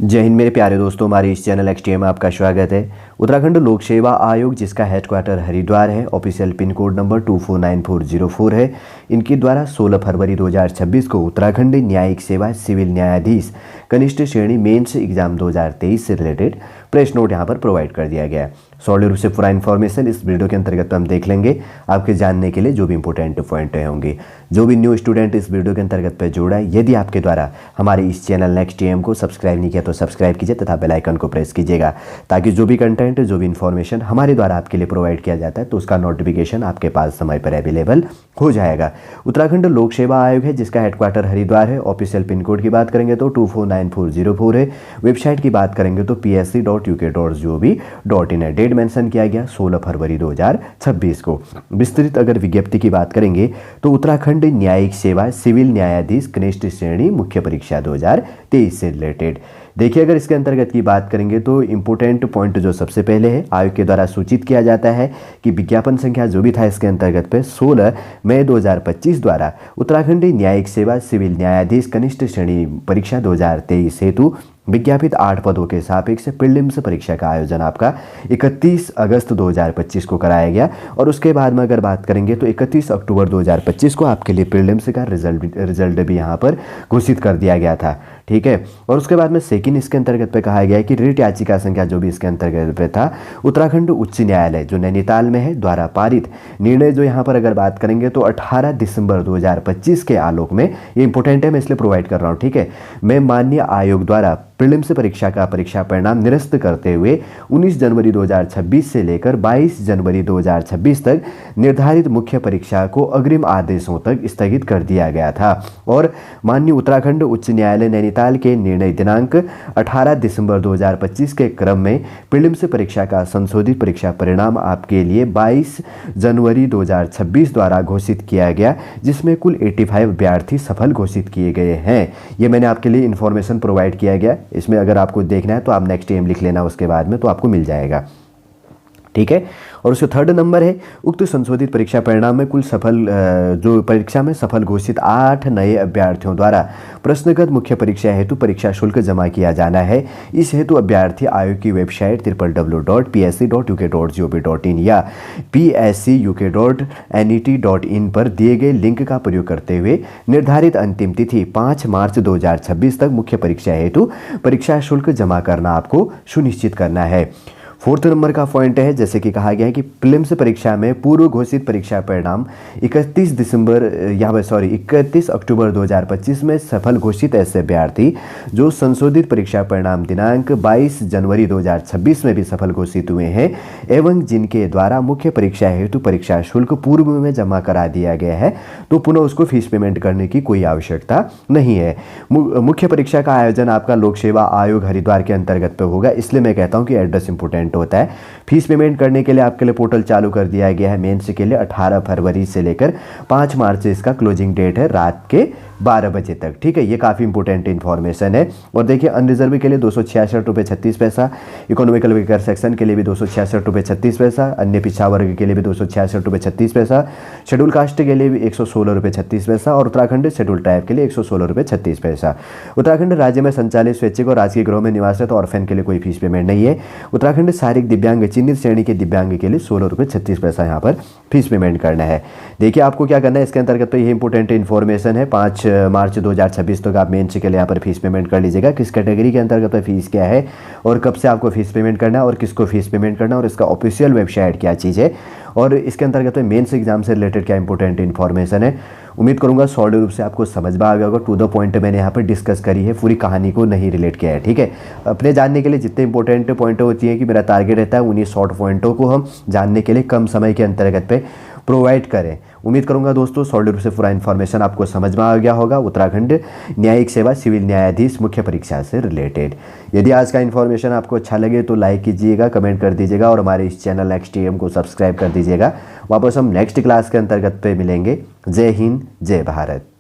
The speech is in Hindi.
जय हिंद मेरे प्यारे दोस्तों, हमारे इस चैनल एक्सटीएम में आपका स्वागत है। उत्तराखंड लोक सेवा आयोग, जिसका हेडक्वार्टर हरिद्वार है, ऑफिशियल पिन कोड नंबर 249404 है। इनके द्वारा 16 फरवरी 2026 को उत्तराखंड न्यायिक सेवा सिविल न्यायाधीश कनिष्ठ श्रेणी मेंस एग्जाम 2023 से रिलेटेड प्रेस नोट यहाँ पर प्रोवाइड कर दिया गया है। सॉलिड रूप से पूरा इन्फॉर्मेशन इस वीडियो के अंतर्गत हम देख लेंगे, आपके जानने के लिए जो भी इंपॉर्टेंट पॉइंट होंगे। जो भी न्यू स्टूडेंट इस वीडियो के अंतर्गत पे जुड़ा है, यदि आपके द्वारा हमारे इस चैनल नेक्स्ट एम को सब्सक्राइब नहीं किया तो सब्सक्राइब कीजिए तथा बेल आइकन को प्रेस कीजिएगा, ताकि जो भी कंटेंट, जो भी इन्फॉर्मेशन हमारे द्वारा आपके लिए प्रोवाइड किया जाता है तो उसका नोटिफिकेशन आपके पास समय पर अवेलेबल हो जाएगा। उत्तराखंड लोक सेवा आयोग है, जिसका हेडक्वार्टर हरिद्वार है। ऑफिशियल पिन कोड की बात करेंगे तो 249404 है। वेबसाइट की बात करेंगे तो psc.uk.gov.in है। डेट मेंशन किया गया 16 फरवरी 2026 को। विस्तृत अगर विज्ञप्ति की बात करेंगे तो उत्तराखंड न्यायिक सेवा सिविल न्यायाधीश कनिष्ठ श्रेणी मुख्य परीक्षा 2023 से रिलेटेड। देखिए, अगर इसके अंतर्गत की बात करेंगे तो इंपॉर्टेंट पॉइंट जो सबसे पहले है, आयोग के द्वारा सूचित किया जाता है कि विज्ञापन संख्या जो भी था इसके अंतर्गत पे 16 मई 2025 द्वारा उत्तराखंड न्यायिक सेवा सिविल न्यायाधीश कनिष्ठ श्रेणी परीक्षा 2023 हेतु विज्ञापित 8 पदों के सापेक्ष प्रीलिम्स परीक्षा का आयोजन आपका 31 अगस्त 2025 को कराया गया। और उसके बाद में अगर बात करेंगे तो 31 अक्टूबर 2025 को आपके लिए प्रीलिम्स का रिजल्ट भी यहाँ पर घोषित कर दिया गया था। ठीक है। और उसके बाद में सेकंड इसके अंतर्गत पे कहा गया है कि रिट याचिका संख्या जो भी इसके अंतर्गत पे था, उत्तराखंड उच्च न्यायालय जो नैनीताल में है द्वारा पारित निर्णय जो यहाँ पर अगर बात करेंगे तो 18 दिसंबर 2025 के आलोक में, ये इंपॉर्टेंट है, मैं इसलिए प्रोवाइड कर रहा हूँ। ठीक है। मैं माननीय आयोग द्वारा प्रीलिम्स परीक्षा का परीक्षा परिणाम निरस्त करते हुए 19 जनवरी 2026 से लेकर 22 जनवरी 2026 तक निर्धारित मुख्य परीक्षा को अग्रिम आदेशों तक स्थगित कर दिया गया था। और माननीय उत्तराखंड उच्च न्यायालय नैनीताल के निर्णय दिनांक 18 दिसंबर 2025 के क्रम में प्रीलिम्स परीक्षा का संशोधित परीक्षा परिणाम आपके लिए 22 जनवरी 2026 द्वारा घोषित किया गया, जिसमें कुल 85 अभ्यर्थी सफल घोषित किए गए हैं। ये मैंने आपके लिए इन्फॉर्मेशन प्रोवाइड किया गया। इसमें अगर आपको देखना है तो आप नेक्स्ट एम लिख लेना उसके बाद में, तो आपको मिल जाएगा। ठीक है। और उसका थर्ड नंबर है, उक्त संशोधित परीक्षा परिणाम में कुल जो परीक्षा में सफल घोषित 8 नए अभ्यर्थियों द्वारा प्रश्नगत मुख्य परीक्षा हेतु परीक्षा शुल्क जमा किया जाना है। इस हेतु अभ्यर्थी आयोग की वेबसाइट www.psc.uk.gov.in या pscuk.net.in पर दिए गए लिंक का प्रयोग करते हुए निर्धारित अंतिम तिथि 5 मार्च 2026 तक मुख्य परीक्षा हेतु परीक्षा शुल्क जमा करना आपको सुनिश्चित करना है। फोर्थ नंबर का पॉइंट है, जैसे कि कहा गया है कि प्रीलिम्स परीक्षा में पूर्व घोषित परीक्षा परिणाम 31 अक्टूबर 2025 में सफल घोषित ऐसे अभ्यर्थी जो संशोधित परीक्षा परिणाम दिनांक 22 जनवरी 2026 में भी सफल घोषित हुए हैं एवं जिनके द्वारा मुख्य परीक्षा हेतु परीक्षा शुल्क पूर्व में जमा करा दिया गया है, तो पुनः उसको फीस पेमेंट करने की कोई आवश्यकता नहीं है। मुख्य परीक्षा का आयोजन आपका लोक सेवा आयोग हरिद्वार के अंतर्गत पे होगा, इसलिए मैं कहता हूँ कि एड्रेस इंपोर्टेंट होता है। फीस पेमेंट करने के लिए आपके लिए पोर्टल चालू कर दिया गया है मेंस के लिए 18 फरवरी से लेकर 5 मार्च से इसका क्लोजिंग डेट है, रात के 12 बजे तक। ठीक है। ये काफ़ी इंपॉर्टेंट इन्फॉर्मेशन है। और देखिए, अनरिजर्व के लिए 266 रुपये 36 पैसा, इकोनॉमिकल वीकर सेक्शन के लिए भी 266 रुपये 36 पैसा, अन्य पिछड़ा वर्ग के लिए भी 266 रुपये 36 पैसा, शेड्यूल कास्ट के लिए भी 116 रुपये 36 पैसा और उत्तराखंड शेड्यूल ट्राइब के लिए 116 रुपये 36 पैसा। उत्तराखंड राज्य में संचालित स्वैच्छिक और राजकीय गृहों में निवासरत ऑर्फेन के लिए कोई फीस पेमेंट नहीं है। उत्तराखंड शारीरिक दिव्यांग चिन्हित श्रेणी के दिव्यांग के लिए 16 रुपये 36 पैसा यहाँ पर फीस पेमेंट करना है। देखिए, आपको क्या करना है इसके अंतर्गत, तो ये इंपॉर्टेंट इन्फॉर्मेशन है। 5 मार्च 2026 तक आप मेंस के लिए यहाँ पर फीस पेमेंट कर लीजिएगा। किस कैटेगरी के अंतर्गत फीस क्या है और कब से आपको फीस पेमेंट करना है और किसको फीस पेमेंट करना है और इसका ऑफिशियल वेबसाइट क्या चीज़ है और इसके अंतर्गत मेंस एग्जाम से रिलेटेड क्या इंपॉर्टेंट इन्फॉर्मेशन है। उम्मीद करूंगा सॉलिड रूप से आपको समझ में आ गया होगा। टू द पॉइंट मैंने यहाँ पर डिस्कस करी है, पूरी कहानी को नहीं रिलेट किया है। ठीक है। अपने जानने के लिए जितने इंपॉर्टेंट पॉइंट होती हैं कि मेरा टारगेट रहता है उन्हीं शॉर्ट पॉइंटों को हम जानने के लिए कम समय के अंतर्गत पे प्रोवाइड करें। उम्मीद करूंगा दोस्तों सॉलिड रूप से पूरा इन्फॉर्मेशन आपको समझ में आ गया होगा उत्तराखंड न्यायिक सेवा सिविल न्यायाधीश मुख्य परीक्षा से रिलेटेड। यदि आज का इन्फॉर्मेशन आपको अच्छा लगे तो लाइक कीजिएगा, कमेंट कर दीजिएगा और हमारे इस चैनल एक्सटीएम को सब्सक्राइब कर दीजिएगा। वापस हम नेक्स्ट क्लास के अंतर्गत पे मिलेंगे। जय हिंद, जय भारत।